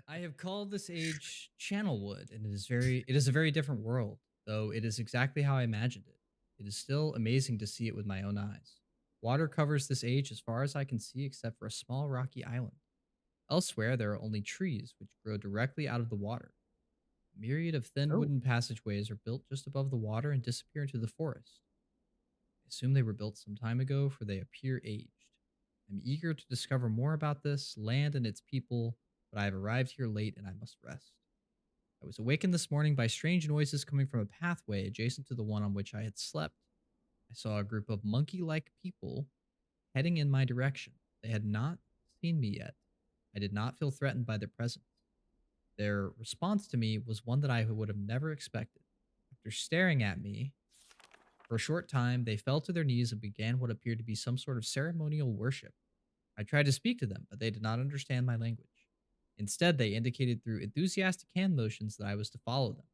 I have called this age Channelwood, and it is a very different world, though it is exactly how I imagined it. It is still amazing to see it with my own eyes. Water covers this age as far as I can see, except for a small rocky island. Elsewhere, there are only trees which grow directly out of the water. A myriad of thin Oh, wooden passageways are built just above the water and disappear into the forest. I assume they were built some time ago, for they appear aged. I'm eager to discover more about this land and its people, but I have arrived here late and I must rest. I was awakened this morning by strange noises coming from a pathway adjacent to the one on which I had slept. I saw a group of monkey like people heading in my direction. They had not seen me yet. I did not feel threatened by their presence. Their response to me was one that I would have never expected. After staring at me for a short time, they fell to their knees and began what appeared to be some sort of ceremonial worship. I tried to speak to them, but they did not understand my language. Instead, they indicated through enthusiastic hand motions that I was to follow them.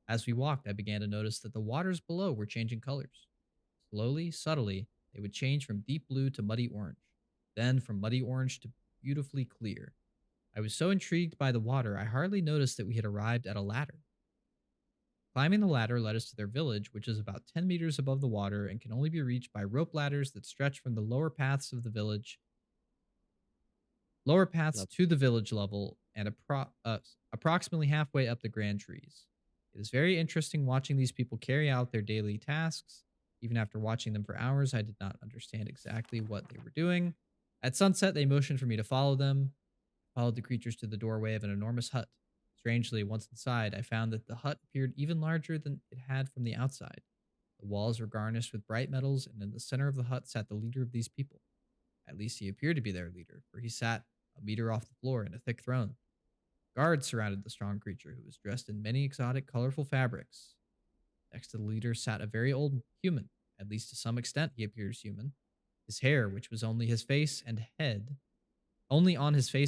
As we walked, I began to notice that the waters below were changing colors. Slowly, subtly, they would change from deep blue to muddy orange, then from muddy orange to beautifully clear. I was so intrigued by the water, I hardly noticed that we had arrived at a ladder. Climbing the ladder led us to their village, which is about 10 meters above the water and can only be reached by rope ladders that stretch from the lower paths love. to the village level and approximately halfway up the grand trees. It is very interesting watching these people carry out their daily tasks. Even after watching them for hours, I did not understand exactly what they were doing. At sunset, they motioned for me to follow them. I followed the creatures to the doorway of an enormous hut. Strangely, once inside, I found that the hut appeared even larger than it had from the outside. The walls were garnished with bright metals, and in the center of the hut sat the leader of these people. At least he appeared to be their leader, for he sat a meter off the floor in a thick throne. Guards surrounded the strong creature, who was dressed in many exotic, colorful fabrics. Next to the leader sat a very old human. At least to some extent, he appears human. His hair, which was only on his face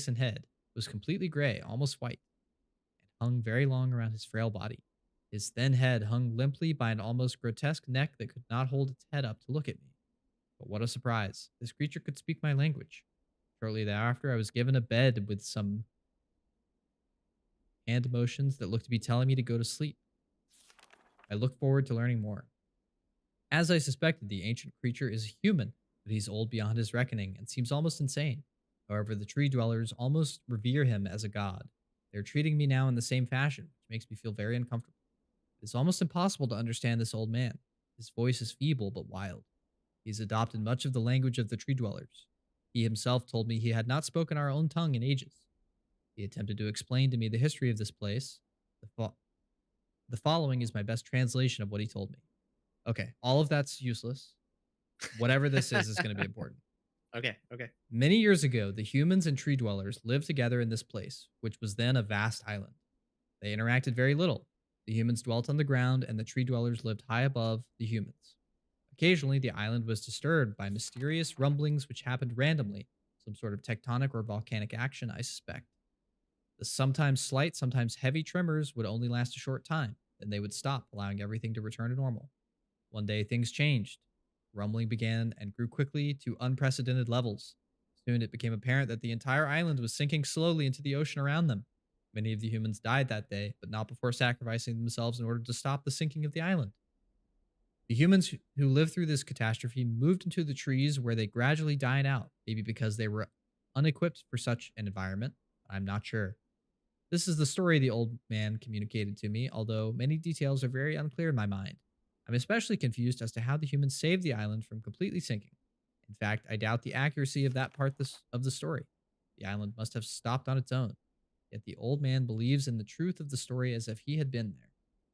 and head, was completely gray, almost white, and hung very long around his frail body. His thin head hung limply by an almost grotesque neck that could not hold its head up to look at me. But what a surprise! This creature could speak my language. Shortly thereafter, I was given a bed with some hand motions that looked to be telling me to go to sleep. I look forward to learning more. As I suspected, the ancient creature is human, but he's old beyond his reckoning and seems almost insane. However, the tree dwellers almost revere him as a god. They're treating me now in the same fashion, which makes me feel very uncomfortable. It's almost impossible to understand this old man. His voice is feeble but wild. He's adopted much of the language of the tree dwellers. He himself told me he had not spoken our own tongue in ages. He attempted to explain to me the history of this place. The, fo- the following is my best translation of what he told me. Okay, all of that's useless. Whatever this is going to be important. Okay, okay. Many years ago, the humans and tree dwellers lived together in this place, which was then a vast island. They interacted very little. The humans dwelt on the ground, and the tree dwellers lived high above the humans. Occasionally, the island was disturbed by mysterious rumblings which happened randomly, some sort of tectonic or volcanic action, I suspect. The sometimes slight, sometimes heavy tremors would only last a short time, then they would stop, allowing everything to return to normal. One day, things changed. Rumbling began and grew quickly to unprecedented levels. Soon, it became apparent that the entire island was sinking slowly into the ocean around them. Many of the humans died that day, but not before sacrificing themselves in order to stop the sinking of the island. The humans who lived through this catastrophe moved into the trees where they gradually died out, maybe because they were unequipped for such an environment. I'm not sure. This is the story the old man communicated to me, although many details are very unclear in my mind. I'm especially confused as to how the humans saved the island from completely sinking. In fact, I doubt the accuracy of that part of the story. The island must have stopped on its own. Yet the old man believes in the truth of the story as if he had been there.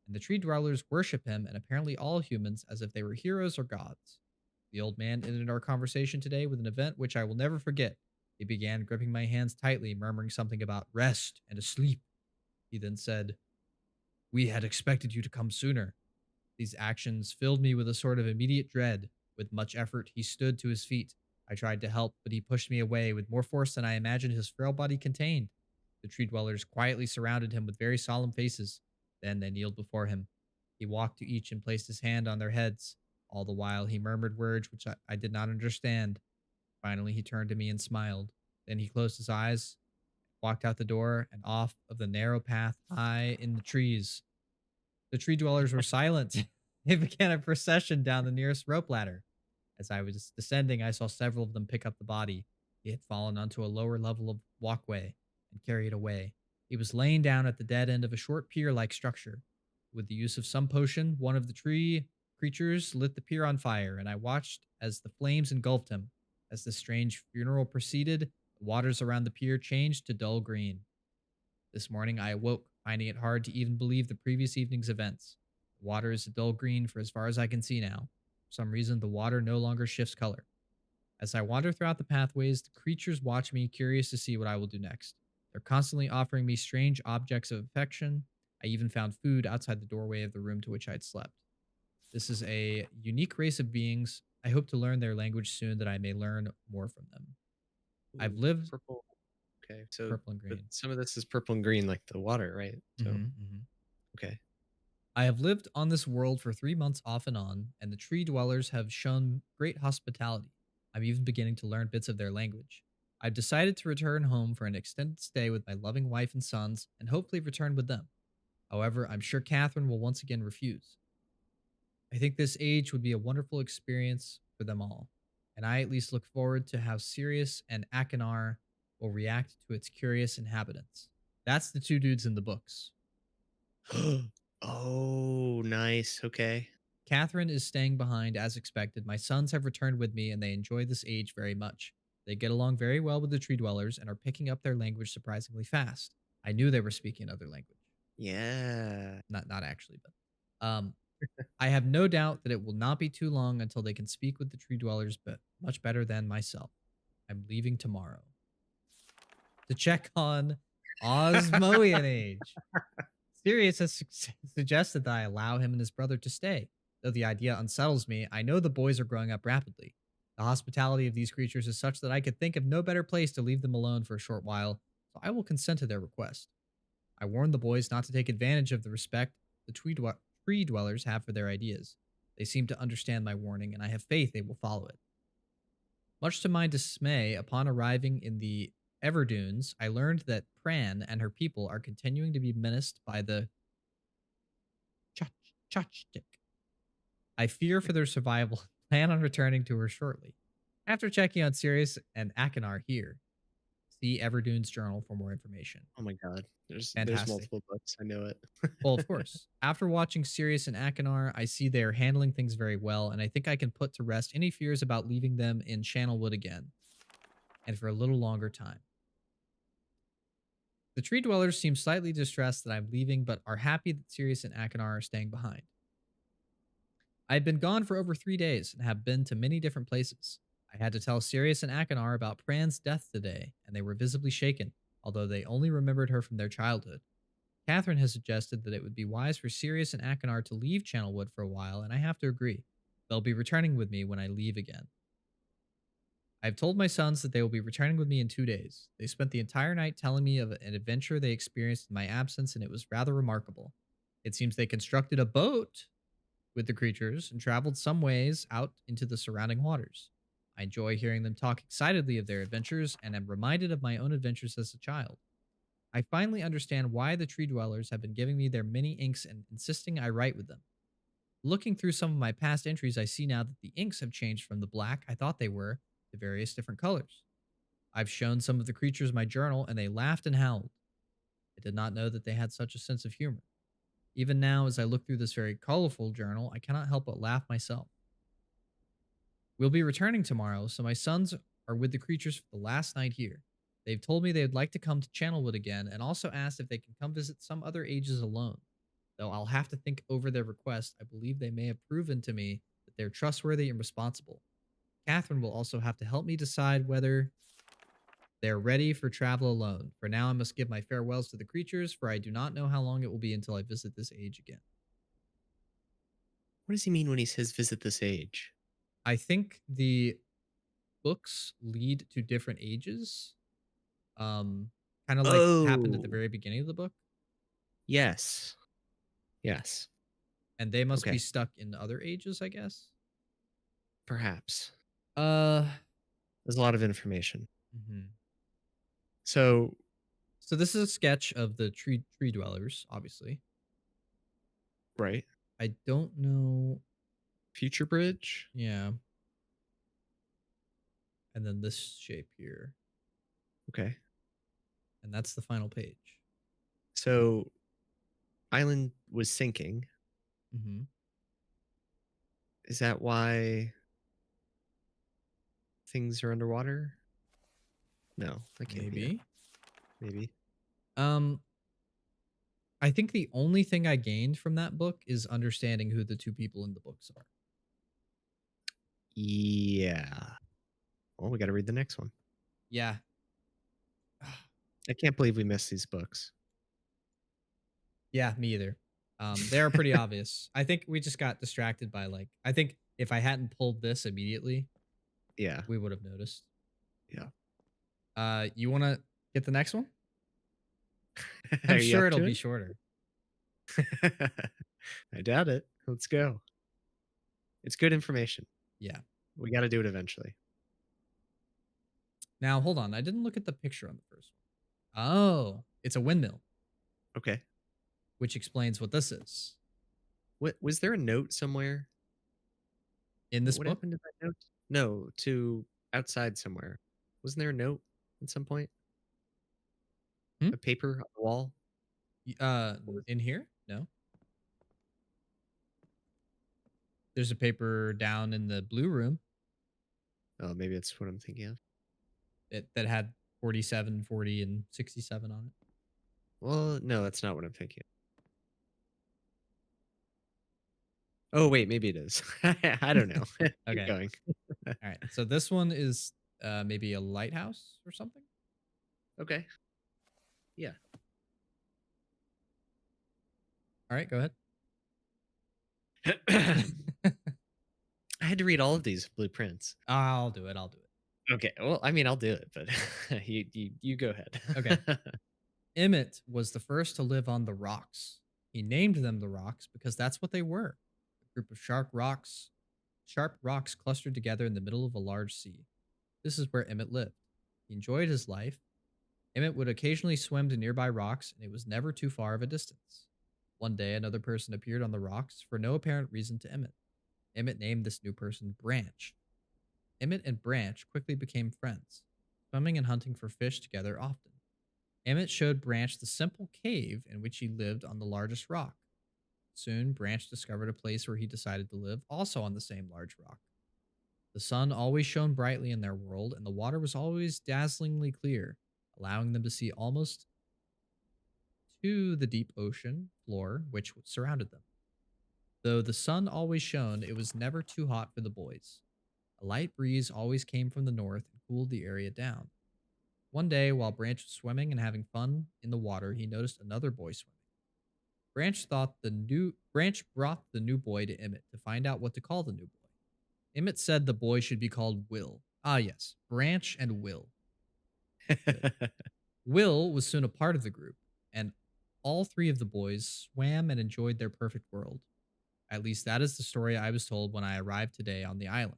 And the tree dwellers worship him and apparently all humans as if they were heroes or gods. The old man ended our conversation today with an event which I will never forget. He began gripping my hands tightly, murmuring something about rest and asleep. He then said, "We had expected you to come sooner." These actions filled me with a sort of immediate dread. With much effort, he stood to his feet. I tried to help, but he pushed me away with more force than I imagined his frail body contained. The tree dwellers quietly surrounded him with very solemn faces. Then they kneeled before him. He walked to each and placed his hand on their heads. All the while, he murmured words which I did not understand. Finally, he turned to me and smiled. Then he closed his eyes walked out the door and off of the narrow path high in the trees. The tree dwellers were silent. They began a procession down the nearest rope ladder. As I was descending, I saw several of them pick up the body. He had fallen onto a lower level of walkway and carried away. He was laying down at the dead end of a short pier like structure. With the use of some potion, one of the tree creatures lit the pier on fire, and I watched as the flames engulfed him. As the strange funeral proceeded, the waters around the pier changed to dull green. This morning I awoke, finding it hard to even believe the previous evening's events. The water is a dull green for as far as I can see now. For some reason, the water no longer shifts color. As I wander throughout the pathways, the creatures watch me, curious to see what I will do next. They're constantly offering me strange objects of affection. I even found food outside the doorway of the room to which I had slept. This is a unique race of beings. I hope to learn their language soon that I may learn more from them. I've Ooh, lived purple. Okay, so purple and but green. some of this is purple and green, like the water, right? So Mhm. okay. I have lived on this world for 3 months off and on, and the tree dwellers have shown great hospitality. I'm even beginning to learn bits of their language. I've decided to return home for an extended stay with my loving wife and sons, and hopefully return with them. However, I'm sure Catherine will once again refuse. I think this age would be a wonderful experience for them all, and I at least look forward to how Sirius and Achenar will react to its curious inhabitants. That's the two dudes in the books. Oh, nice. Okay. Catherine is staying behind as expected. My sons have returned with me and they enjoy this age very much. They get along very well with the tree dwellers and are picking up their language surprisingly fast. I knew they were speaking another language. Yeah. Not actually, but I have no doubt that it will not be too long until they can speak with the tree dwellers, but much better than myself. I'm leaving tomorrow to check on Osmoian age. Sirius has suggested that I allow him and his brother to stay. Though the idea unsettles me, I know the boys are growing up rapidly. The hospitality of these creatures is such that I could think of no better place to leave them alone for a short while, so I will consent to their request. I warned the boys not to take advantage of the respect the tree dwellers have for their ideas. They seem to understand my warning, and I have faith they will follow it. Much to my dismay, upon arriving in the Everdunes, I learned that Pran and her people are continuing to be menaced by the Chachtik. I fear for their survival and plan on returning to her shortly. After checking on Sirius and Achenar here, see Everdune's journal for more information. Oh my god. There's Fantastic. multiple books. I know it. Well, of course. After watching Sirius and Achenar, I see they're handling things very well, and I think I can put to rest any fears about leaving them in Channelwood again, and for a little longer time. The tree dwellers seem slightly distressed that I'm leaving, but are happy that Sirius and Achenar are staying behind. I had been gone for over 3 days and have been to many different places. I had to tell Sirius and Achenar about Pran's death today, and they were visibly shaken, although they only remembered her from their childhood. Catherine has suggested that it would be wise for Sirius and Achenar to leave Channelwood for a while, and I have to agree. They'll be returning with me when I leave again. I've told my sons that they will be returning with me in 2 days. They spent the entire night telling me of an adventure they experienced in my absence, and it was rather remarkable. It seems they constructed a boat with the creatures and traveled some ways out into the surrounding waters. I enjoy hearing them talk excitedly of their adventures and am reminded of my own adventures as a child. I finally understand why the tree dwellers have been giving me their mini inks and insisting I write with them. Looking through some of my past entries, I see now that the inks have changed from the black I thought they were to various different colors. I've shown some of the creatures my journal and they laughed and howled. I did not know that they had such a sense of humor. Even now, as I look through this very colorful journal, I cannot help but laugh myself. We'll be returning tomorrow, so my sons are with the creatures for the last night here. They've told me they'd like to come to Channelwood again and also asked if they can come visit some other ages alone. Though I'll have to think over their request, I believe they may have proven to me that they're trustworthy and responsible. Catherine will also have to help me decide whether they're ready for travel alone. For now, I must give my farewells to the creatures, for I do not know how long it will be until I visit this age again. What does he mean when he says visit this age? I think the books lead to different ages, um, kind of like happened at the Oh, very beginning of the book, yes. Yes. and they must be Okay. stuck in other ages, I guess. Perhaps. Uh, There's a lot of information. mhm. So So this is a sketch of the tree dwellers, obviously. Right. I don't know. Future bridge. Yeah, and then this shape here, Okay. and that's the final page. So island was sinking. Hmm. Is that why things are underwater? No, that can't be it. Maybe. Maybe. Um, I think the only thing I gained from that book is understanding who the two people in the books are. Yeah. Well, we got to read the next one. Yeah. I can't believe we missed these books. Yeah, me either. They are pretty obvious. I think we just got distracted by like I think if I hadn't pulled this immediately, Yeah. we would have noticed. Yeah. You want to get the next one? Are I'm you sure up it'll to be it? shorter. I doubt it. Let's go. It's good information. Yeah. We got to do it eventually. Now, hold on. I didn't look at the picture on the first one. Oh, it's a windmill, Okay. which explains what this is. What was there a note somewhere? In this What book? happened to that note? No, to outside somewhere. Wasn't there a note at some point? Hmm? A paper on the wall? What was In here? No. There's a paper down in the blue room Oh, maybe that's what I'm thinking of. that had 47, 40, and 67 on it. Well, no, that's not what I'm thinking of. Oh, wait, maybe it is. I don't know. Keep Okay. going. All right. So this one is maybe a lighthouse or something. Okay. Yeah. All right. Go ahead. I had to read all of these blueprints. I'll do it. I'll do it. Okay. Well, I mean, I'll do it, but you go ahead. Okay. Emmett was the first to live on the rocks. He named them the rocks because that's what they were. A group of sharp rocks clustered together in the middle of a large sea. This is where Emmett lived. He enjoyed his life. Emmett would occasionally swim to nearby rocks, and it was never too far of a distance. One day, another person appeared on the rocks for no apparent reason to Emmett. Emmett named this new person Branch. Emmett and Branch quickly became friends, swimming and hunting for fish together often. Emmett showed Branch the simple cave in which he lived on the largest rock. Soon, Branch discovered a place where he decided to live, also on the same large rock. The sun always shone brightly in their world, and the water was always dazzlingly clear, allowing them to see almost to the deep ocean floor which surrounded them. Though the sun always shone, it was never too hot for the boys. A light breeze always came from the north and cooled the area down. One day, while Branch was swimming and having fun in the water, he noticed another boy swimming. Branch brought the new boy to Emmett to find out what to call the new boy. Emmett said the boy should be called Will. Ah, yes, Branch and Will. Good. Will was soon a part of the group, and all three of the boys swam and enjoyed their perfect world. At least that is the story I was told when I arrived today on the island.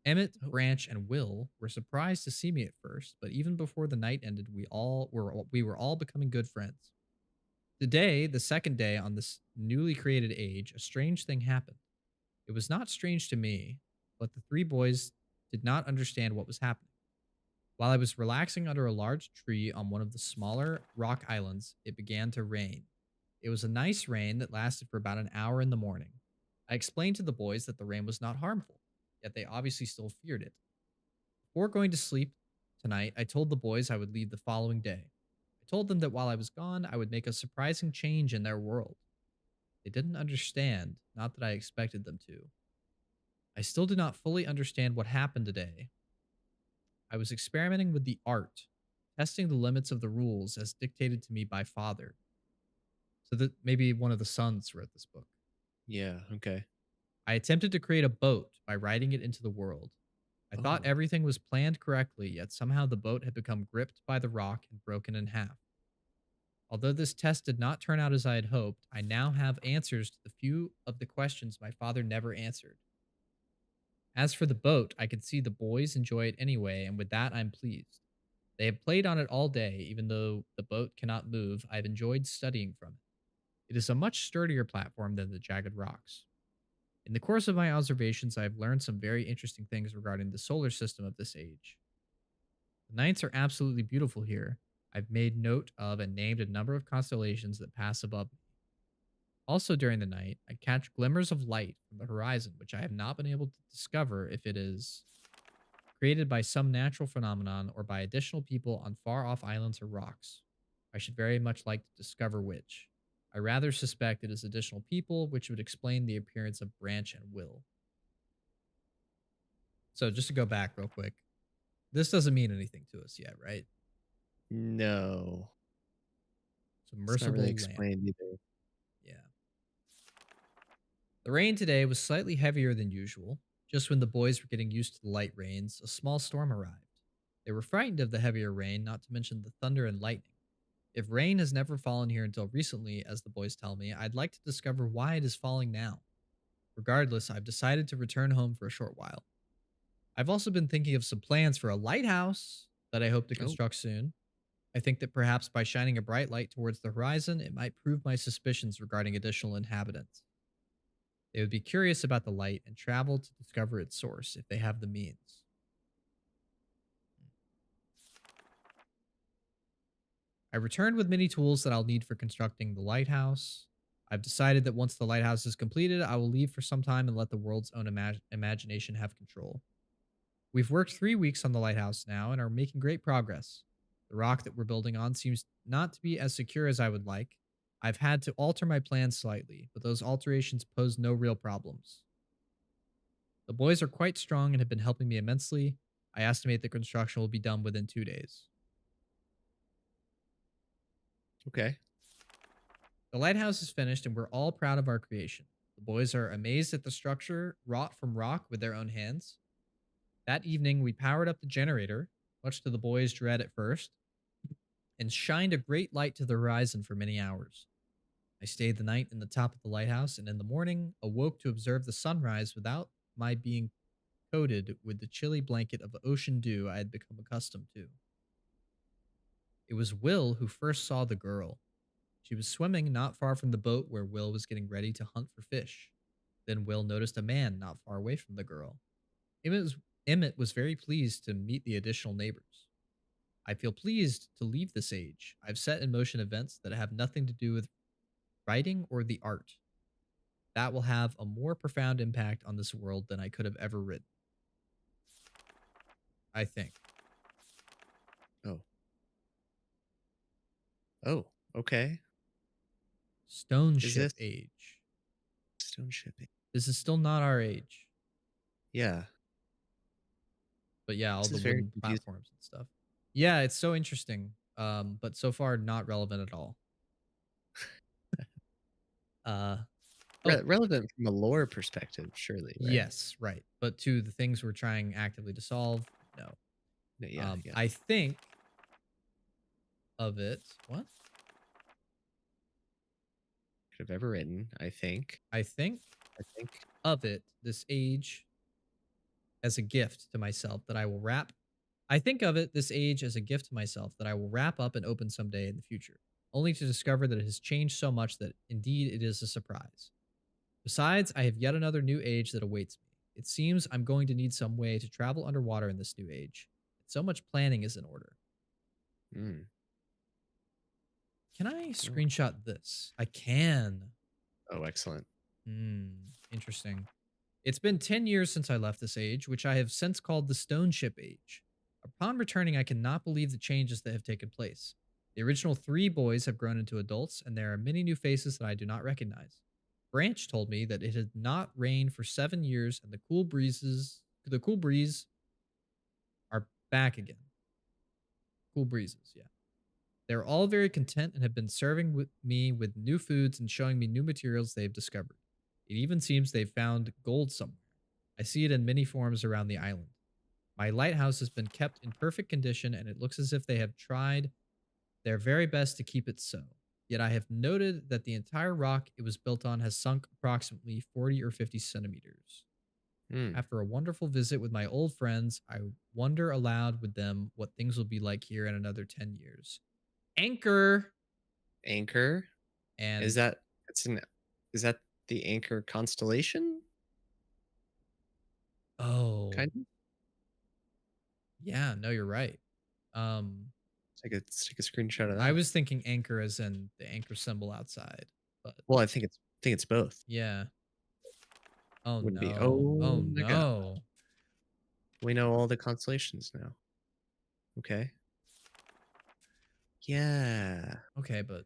Emmett, Oh, Branch, and Will were surprised to see me at first, but even before the night ended, we were all becoming good friends. Today, the second day on this newly created age, a strange thing happened. It was not strange to me, but the three boys did not understand what was happening. While I was relaxing under a large tree on one of the smaller rock islands, it began to rain. It was a nice rain that lasted for about an hour in the morning. I explained to the boys that the rain was not harmful, yet they obviously still feared it. Before going to sleep tonight, I told the boys I would leave the following day. I told them that while I was gone, I would make a surprising change in their world. They didn't understand, not that I expected them to. I still do not fully understand what happened today. I was experimenting with the art, testing the limits of the rules as dictated to me by father. So that maybe one of the sons wrote this book. yeah. Okay. I attempted to create a boat by riding it into the world. I thought Oh. everything was planned correctly, yet somehow the boat had become gripped by the rock and broken in half. Although this test did not turn out as I had hoped, I now have answers to the few of the questions my father never answered. As for the boat, I could see the boys enjoy it anyway, and with that, I'm pleased. They have played on it all day, even though the boat cannot move. I've enjoyed studying from it. It is a much sturdier platform than the jagged rocks. In the course of my observations, I have learned some very interesting things regarding the solar system of this age. The nights are absolutely beautiful here. I've made note of and named a number of constellations that pass above me. Also, during the night, I catch glimmers of light from the horizon, which I have not been able to discover if it is created by some natural phenomenon or by additional people on far off islands or rocks. I should very much like to discover which. I rather suspect it is additional people, which would explain the appearance of Branch and Will. So, just to go back real quick, this doesn't mean anything to us yet, right? No, it's not really Submersible lamp. explained either. Yeah. The rain today was slightly heavier than usual. Just when the boys were getting used to the light rains, a small storm arrived. They were frightened of the heavier rain, not to mention the thunder and lightning. If rain has never fallen here until recently, as the boys tell me, I'd like to discover why it is falling now. Regardless, I've decided to return home for a short while. I've also been thinking of some plans for a lighthouse that I hope to Oh, construct soon. I think that perhaps by shining a bright light towards the horizon, it might prove my suspicions regarding additional inhabitants. They would be curious about the light and travel to discover its source if they have the means. I returned with many tools that I'll need for constructing the lighthouse. I've decided that once the lighthouse is completed, I will leave for some time and let the world's own imagination have control. We've worked 3 weeks on the lighthouse now and are making great progress. The rock that we're building on seems not to be as secure as I would like. I've had to alter my plans slightly, but those alterations pose no real problems. The boys are quite strong and have been helping me immensely. I estimate the construction will be done within 2 days. okay. The lighthouse is finished and we're all proud of our creation. The boys are amazed at the structure wrought from rock with their own hands. That evening, we powered up the generator, much to the boys' dread at first, and shined a great light to the horizon for many hours. I stayed the night in the top of the lighthouse and in the morning awoke to observe the sunrise without my being coated with the chilly blanket of ocean dew I had become accustomed to. It was Will who first saw the girl. She was swimming not far from the boat where Will was getting ready to hunt for fish. Then Will noticed a man not far away from the girl. Emmett was very pleased to meet the additional neighbors. I feel pleased to leave this age. I've set in motion events that have nothing to do with writing or the art. That will have a more profound impact on this world than I could have ever written. I think. Oh, oh, okay. Stone Is ship this age. stone shipping? This is still not our age. Yeah, But yeah, all this the is very wooden confusing. platforms and stuff. Yeah, it's so interesting. But so far not relevant at all. Uh oh, Relevant from a lore perspective, surely, right? yes, right. But to the things we're trying actively to solve, no. No, yeah, yeah. I think of it. What? Could have ever written. I think. I think I think. of it, this age, as a gift to myself that I will wrap. I think of it, this age, as a gift to myself that I will wrap up and open someday in the future, only to discover that it has changed so much that indeed it is a surprise. Besides, I have yet another new age that awaits me. It seems I'm going to need some way to travel underwater in this new age. So much planning is in order. Mm. Can I Oh, screenshot this? I can. oh, excellent. Hmm, interesting. It's been 10 years since I left this age, which I have since called the Stone Ship Age. Upon returning, I cannot believe the changes that have taken place. The original 3 boys have grown into adults, and there are many new faces that I do not recognize. Branch told me that it had not rained for 7 years, and the cool breeze are back again. Cool breezes, yeah. They're all very content and have been serving me with new foods and showing me new materials they've discovered. It even seems they've found gold somewhere. I see it in many forms around the island. My lighthouse has been kept in perfect condition, and it looks as if they have tried their very best to keep it so. Yet I have noted that the entire rock it was built on has sunk approximately 40 or 50 centimeters. Hmm. After a wonderful visit with my old friends, I wonder aloud with them what things will be like here in another 10 years. Anchor! Anchor? Is And that it's an is that the Anchor constellation? oh, Kind of? yeah, no, you're right. Um, Let's take a screenshot of I that. was thinking anchor as in the anchor symbol outside, but Well, I think it's both. yeah. Oh Wouldn't be no. Oh oh my god. no. We know all the constellations now. Okay. Yeah. Okay, but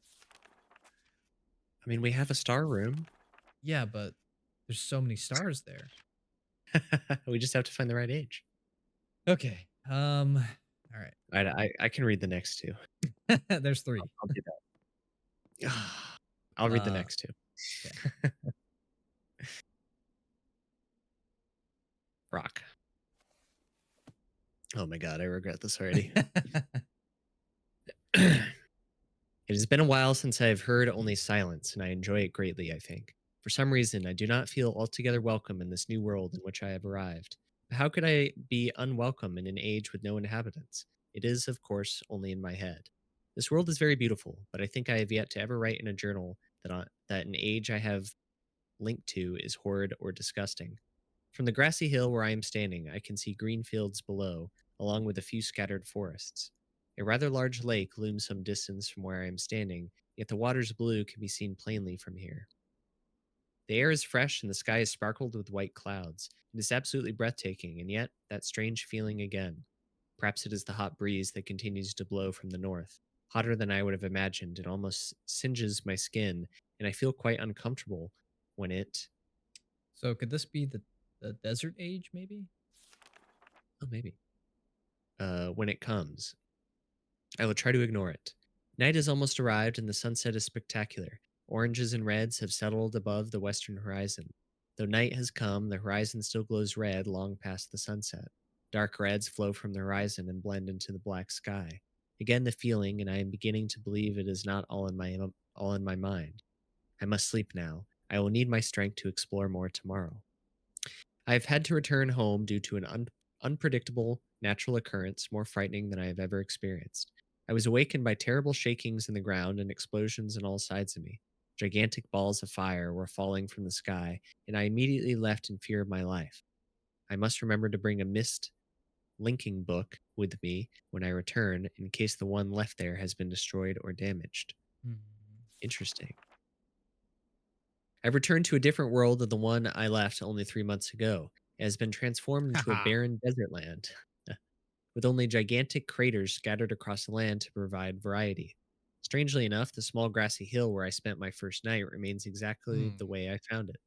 I mean, we have a star room. yeah, but there's so many stars there. We just have to find the right age. Okay. All right. I can read the next 2. There's 3. I'll do that. I'll read the Uh, next 2. okay. Rock. Oh my god, I regret this already. It has been a while since I have heard only silence, and I enjoy it greatly, I think. For some reason, I do not feel altogether welcome in this new world in which I have arrived. But how could I be unwelcome in an age with no inhabitants? It is, of course, only in my head. This world is very beautiful, but I think I have yet to ever write in a journal that an age I have linked to is horrid or disgusting. From the grassy hill where I am standing, I can see green fields below, along with a few scattered forests. A rather large lake looms some distance from where I am standing, yet the water's blue can be seen plainly from here. The air is fresh and the sky is sparkled with white clouds. It is absolutely breathtaking, and yet that strange feeling again. Perhaps it is the hot breeze that continues to blow from the north. Hotter than I would have imagined, it almost singes my skin, and I feel quite uncomfortable when it. So could this be the desert age maybe? Oh, maybe. When it comes. I will try to ignore it. Night has almost arrived and the sunset is spectacular. Oranges and reds have settled above the western horizon. Though night has come, the horizon still glows red long past the sunset. Dark reds flow from the horizon and blend into the black sky. Again the feeling, and I am beginning to believe it is not all in my mind. I must sleep now. I will need my strength to explore more tomorrow. I have had to return home due to an unpredictable natural occurrence more frightening than I have ever experienced. I was awakened by terrible shakings in the ground and explosions on all sides of me. Gigantic balls of fire were falling from the sky, and I immediately left in fear of my life. I must remember to bring a Myst linking book with me when I return in case the one left there has been destroyed or damaged. Hmm. Interesting. I've returned to a different world than the one I left only 3 months ago. It has been transformed into a Haha. barren desert land, with only gigantic craters scattered across the land to provide variety. Strangely enough, the small grassy hill where I spent my first night remains exactly the Hmm. way I found it.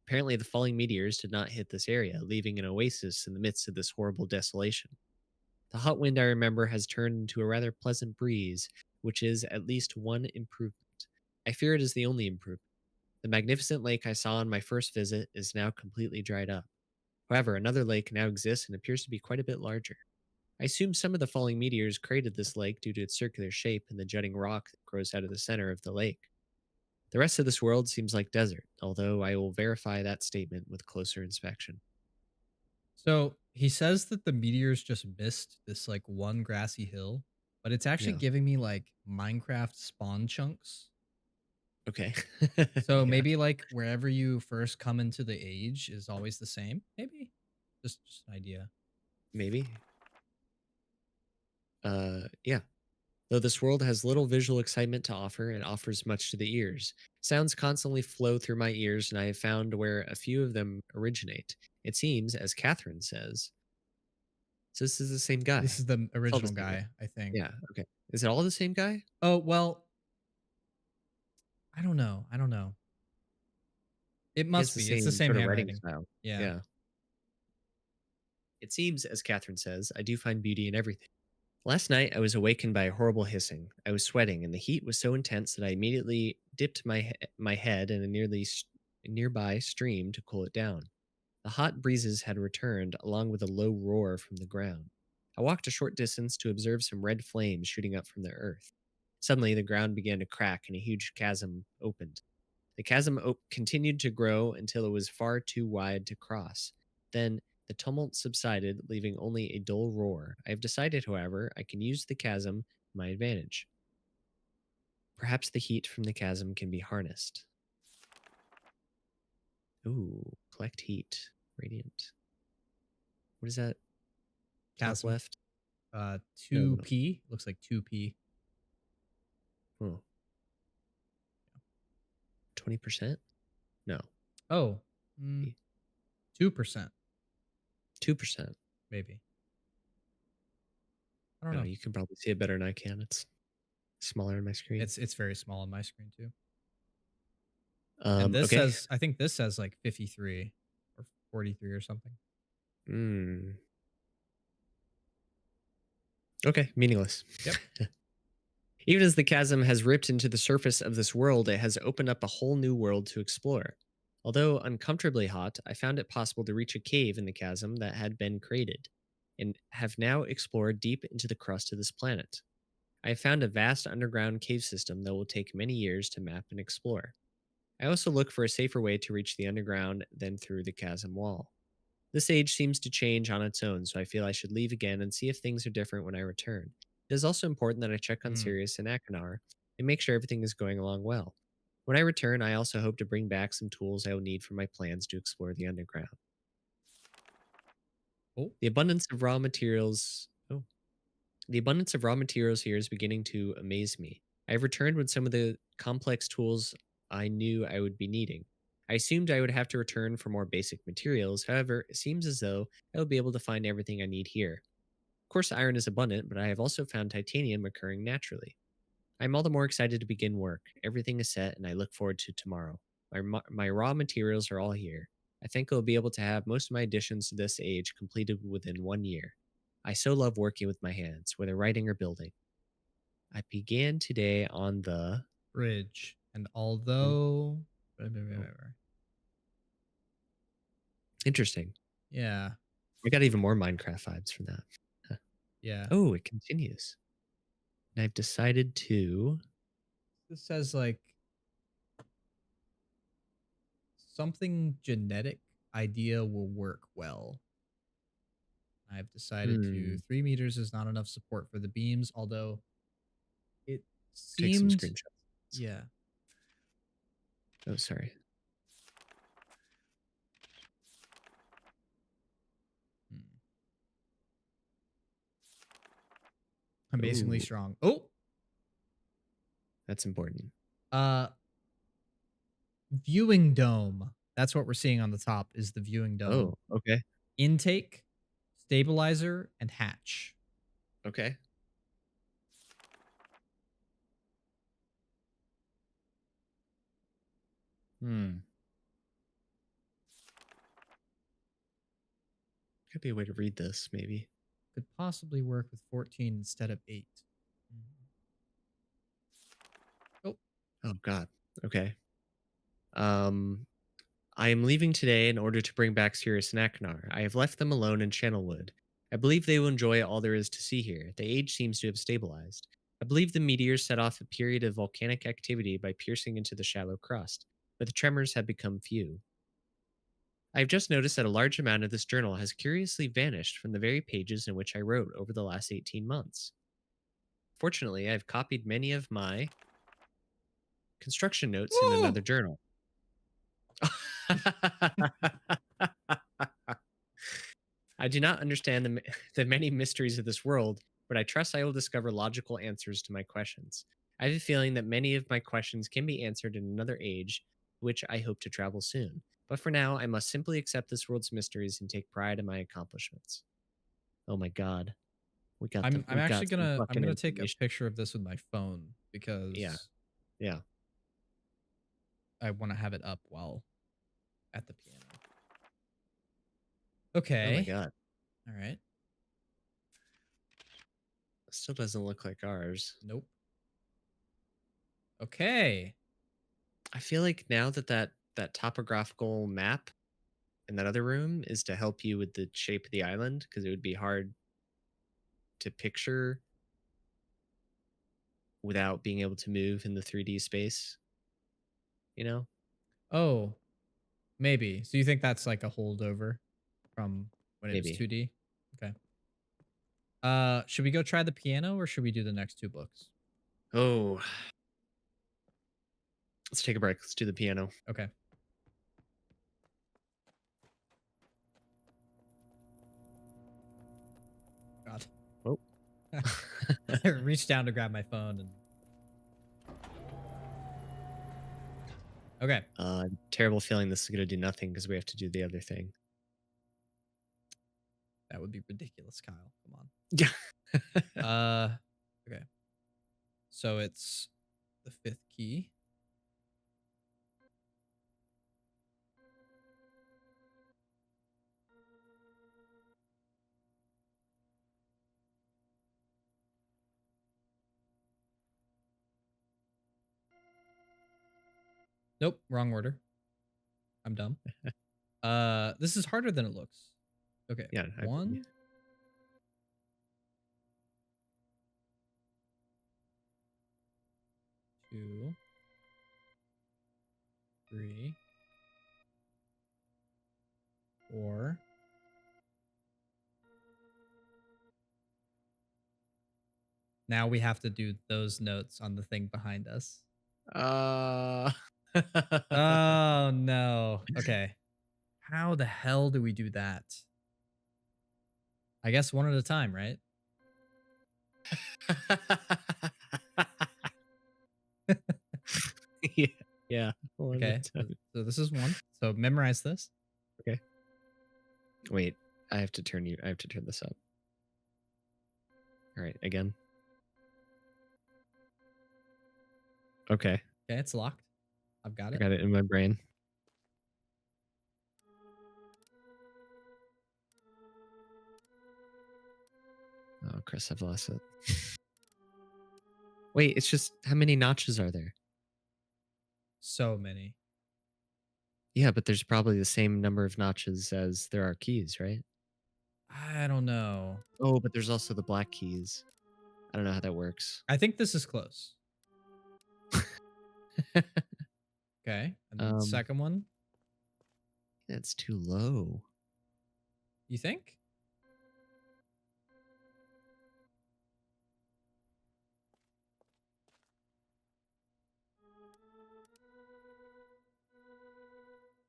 Apparently, the falling meteors did not hit this area, leaving an oasis in the midst of this horrible desolation. The hot wind I remember has turned into a rather pleasant breeze, which is at least one improvement. I fear it is the only improvement. The magnificent lake I saw on my first visit is now completely dried up. However, another lake now exists and appears to be quite a bit larger. I assume some of the falling meteors created this lake due to its circular shape and the jutting rock that grows out of the center of the lake. The rest of this world seems like desert, although I will verify that statement with closer inspection. So he says that the meteors just missed this like one grassy hill, but it's actually Yeah. giving me like Minecraft spawn chunks. Okay. So Yeah. maybe like wherever you first come into the age is always the same. Maybe just an idea. Maybe. Yeah. Though this world has little visual excitement to offer, it offers much to the ears. Sounds constantly flow through my ears, and I have found where a few of them originate. It seems, as Catherine says, so this is the same This guy. is the It's all the original same guy. guy, I think. Yeah. Okay. Is it all the same guy? Oh well, I don't know. I don't know. It He has must the be. It's the same same sort of writing handwriting. style. Yeah. Yeah. It seems, as Catherine says, I do find beauty in everything. Last night, I was awakened by a horrible hissing. I was sweating, and the heat was so intense that I immediately dipped my head in a nearby stream to cool it down. The hot breezes had returned, along with a low roar from the ground. I walked a short distance to observe some red flames shooting up from the earth. Suddenly, the ground began to crack and a huge chasm opened. The chasm continued to grow until it was far too wide to cross. Then the tumult subsided, leaving only a dull roar. I have decided, however, I can use the chasm to my advantage. Perhaps the heat from the chasm can be harnessed. Ooh, collect heat. Radiant. What is that? Top Chasm. left? No, no. 2p. Looks like 2p. Oh, 20%? No. Oh, 2% 2%. maybe. I don't No, know. you can probably see it better than I can. It's smaller on my screen. It's very small on my screen too. And this Okay. says, I think this says like 53 or 43 or something. Hmm. Okay, meaningless. Yep. Even as the chasm has ripped into the surface of this world, it has opened up a whole new world to explore. Although uncomfortably hot, I found it possible to reach a cave in the chasm that had been created, and have now explored deep into the crust of this planet. I have found a vast underground cave system that will take many years to map and explore. I also look for a safer way to reach the underground than through the chasm wall. This age seems to change on its own, so I feel I should leave again and see if things are different when I return. It is also important that I check on Hmm. Sirius and Akanar and make sure everything is going along well. When I return, I also hope to bring back some tools I will need for my plans to explore the underground. Oh, The abundance of raw materials. Oh, the abundance of raw materials here is beginning to amaze me. I have returned with some of the complex tools I knew I would be needing. I assumed I would have to return for more basic materials. However, it seems as though I will be able to find everything I need here. Of course, iron is abundant, but I have also found titanium occurring naturally. I'm all the more excited to begin work. Everything is set, and I look forward to tomorrow. My raw materials are all here. I think I'll be able to have most of my additions to this age completed within 1 year. I so love working with my hands, whether writing or building. I began today on the. bridge. And Mm, although, oh, interesting. yeah, I got even more Minecraft vibes from that. Huh. yeah. Oh, it continues. And I've decided to. This says like something genetic idea will work well. I've decided to Hmm, 3 meters is not enough support for the beams, although it take some seemed, screenshots. yeah. Oh, sorry. Hmm. Amazingly Oh, strong. Oh, that's important. uh, viewing dome. That's what we're seeing on the top is the viewing dome. Oh, okay. Intake, stabilizer, and hatch. Okay. Hmm. Could be a way to read this, maybe. Could possibly work with 14 instead of 8. Mhm. Oh, Oh God. Okay. Um, I am leaving today in order to bring back Sirius and Aknar. I have left them alone in Channelwood. I believe they will enjoy all there is to see here. The age seems to have stabilized. I believe the meteor set off a period of volcanic activity by piercing into the shallow crust, but the tremors have become few. I have just noticed that a large amount of this journal has curiously vanished from the very pages in which I wrote over the last 18 months. Fortunately, I have copied many of my construction notes in woo! another journal. I do not understand the many mysteries of this world, but I trust I will discover logical answers to my questions. I have a feeling that many of my questions can be answered in another age, which I hope to travel soon. But for now, I must simply accept this world's mysteries and take pride in my accomplishments. Oh my god. I'm We actually got some I'm fucking gonna take a information. picture of this with my phone Yeah. because Yeah. I want to have it up while at the piano. Oh my Okay. god. All right. Still doesn't look like ours. Nope. Okay. I feel like now that topographical map in that other room is to help you with the shape of the island because it would be hard to picture without being able to move in the 3D space, you know? Oh, maybe. So you think that's like a holdover? from when it was Maybe. 2D. Okay. Should we go try the piano or should we do the next two books? Oh, let's take a break. Let's do the piano. Okay. God. Oh. I reached down to grab my phone and okay. Terrible feeling this is gonna do nothing because we have to do the other thing. That would be ridiculous, Kyle. Come on. Yeah. Okay. So it's the fifth key. Nope, wrong order. I'm dumb. This is harder than it looks. Okay. Yeah, I believe you. One, two, three, four. Now we have to do those notes on the thing behind us. Uh, Oh no. Okay. How the hell do we do that? I guess one at a time, right? yeah, yeah. One at Okay. a time. So this is one. So memorize this. Okay. Wait, I have to turn you. I have to turn this up. All right, again. Okay, Okay, it's locked. I've got I it. got it in my brain. Oh, Chris, I've lost it. Wait, it's just how many notches are there? So many. Yeah, but there's probably the same number of notches as there are keys, right? I don't know. Oh, but there's also the black keys. I don't know how that works. I think this is close. Okay. And then the um, second one, that's too low. you think?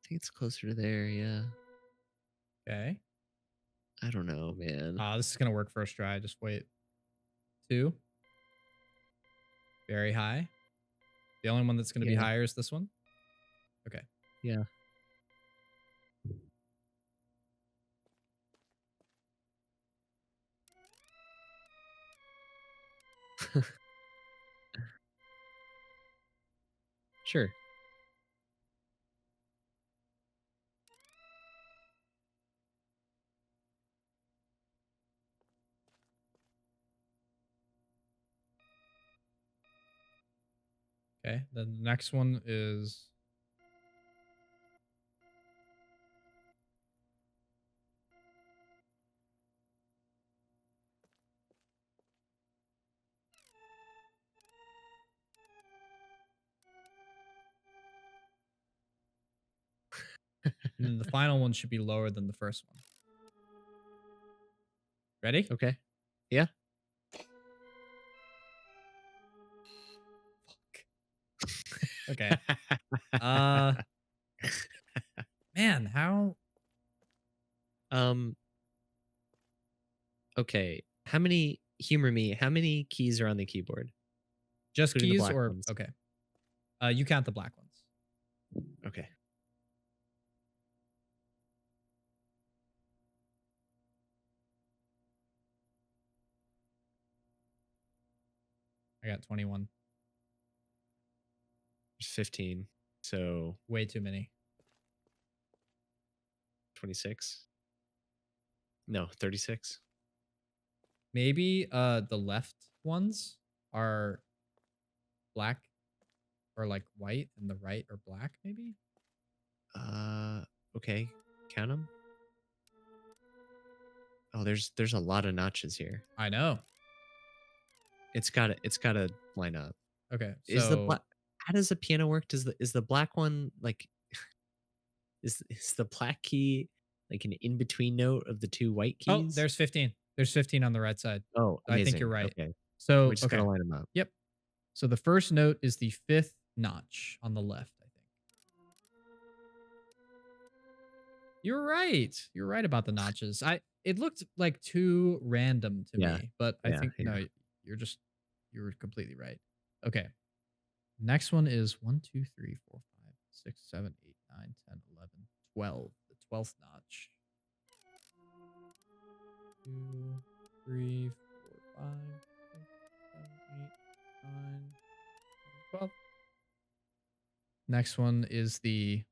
I think it's closer to there. Yeah, Okay. I don't know, man. This is going to work first try. Just wait. Two. Very high. The only one that's going to be Yeah, higher is this one. Okay. yeah. Sure. Okay. Then the next one is and then the final one should be lower than the first one. Ready? Okay. Yeah. Okay. Uh man, how um. Okay. How many? Humor me. How many keys are on the keyboard, just including the keys black or ones? okay. You count the black ones. Okay. I got 21. There's 15. So Way too many. 26. No, 36. Maybe the left ones are black or like white and the right are black maybe? Okay. Count them. Oh, there's a lot of notches here. I know. It's gotta line up. Okay. Is the So black how does the piano work? Does the is the black one like is the black key like an in between note of the two white Oh, keys? there's 15. There's 15 on the right side. Oh, So I think you're amazing. right. Okay. We So, just gotta okay. line them up. Yep. So the first note is the fifth notch on the left, I think. You're right. You're right about the notches. It looked like too random to Yeah. me, but I Yeah. think Yeah. no, you're completely right. Okay. Next one is 1, 2, 3, 4, 5, 6, 7, 8, 9, 10, 11, 12. The 12th notch. 2, 3, 4, 5, 6, 7, 8, 9, 12. Next one is the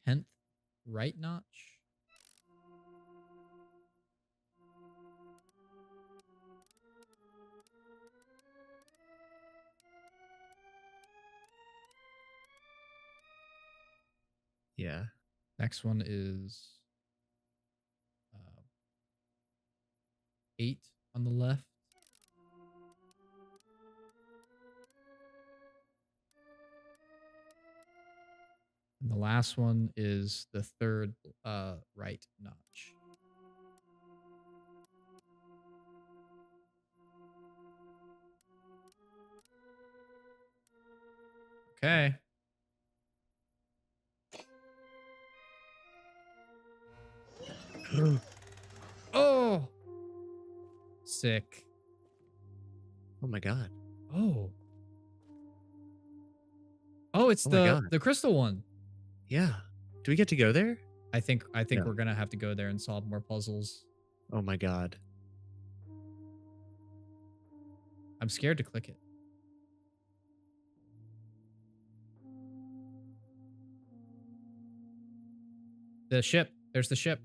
10th right notch. Yeah. Next one is uh, 8 on the left. And the last one is the third right notch. Okay. Oh, sick. Oh my god. Oh. Oh, it's Oh my god. the crystal one. Yeah. Do we get to go there? I think No. we're gonna have to go there and solve more puzzles. Oh my god. I'm scared to click it. The ship. There's the ship.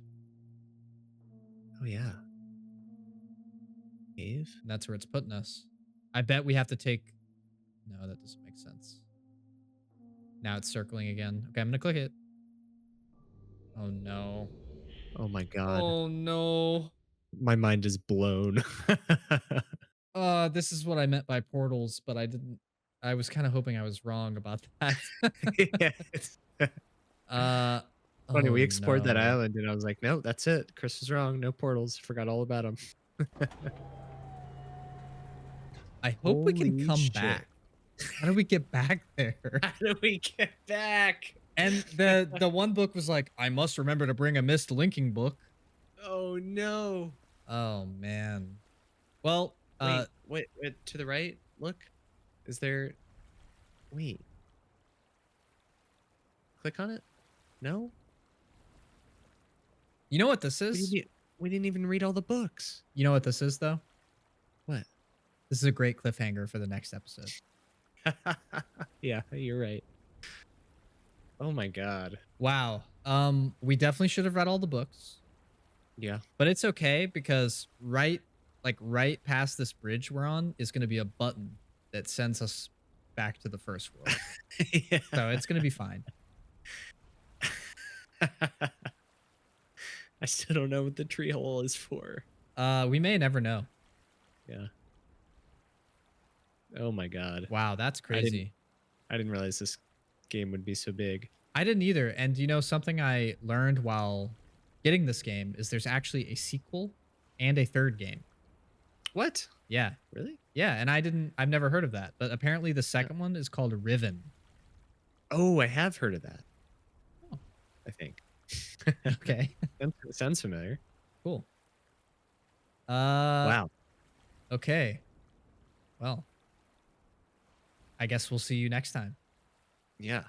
Oh yeah. Cave? And that's where it's putting us. I bet we have to take. No, that doesn't make sense. Now it's circling again. Okay, I'm gonna click it. Oh no. Oh my god. Oh no. My mind is blown. This is what I meant by portals, but I didn't. I was kind of hoping I was wrong about that. Yeah, it's uh, funny. oh We explored that no. island, and I was like, "No, that's it. Chris was wrong. No portals. Forgot all about them." I hope we can Holy come shit! back. How do we get back there? How do we get back? And the one book was like, I must remember to bring a Myst linking book. Oh no! Oh man. Well, Wait. To the right. Look. Is there? Wait. Click on it. No. you know what this We is? didn't. We didn't even read all the books. You know what this is though? What? This is a great cliffhanger for the next episode. Yeah, you're right. Oh my god. Wow. We definitely should have read all the books, Yeah. but it's okay because right past this bridge we're on is going to be a button that sends us back to the first world. Yeah. So it's going to be fine. I still don't know what the tree hole is for. We may never know. Yeah. Oh my god. Wow, that's I didn't crazy. I didn't realize this game would be so big. I didn't either. And you know, something I learned while getting this game is there's actually a sequel and a third game. What? Yeah. Really? Yeah. And I've never heard of that. But apparently the Yeah. second one is called Riven. Oh, I have heard of that. Oh, I think. okay. Sounds familiar. Cool. Uh, Wow. okay. Well, I guess we'll see you next time. Yeah.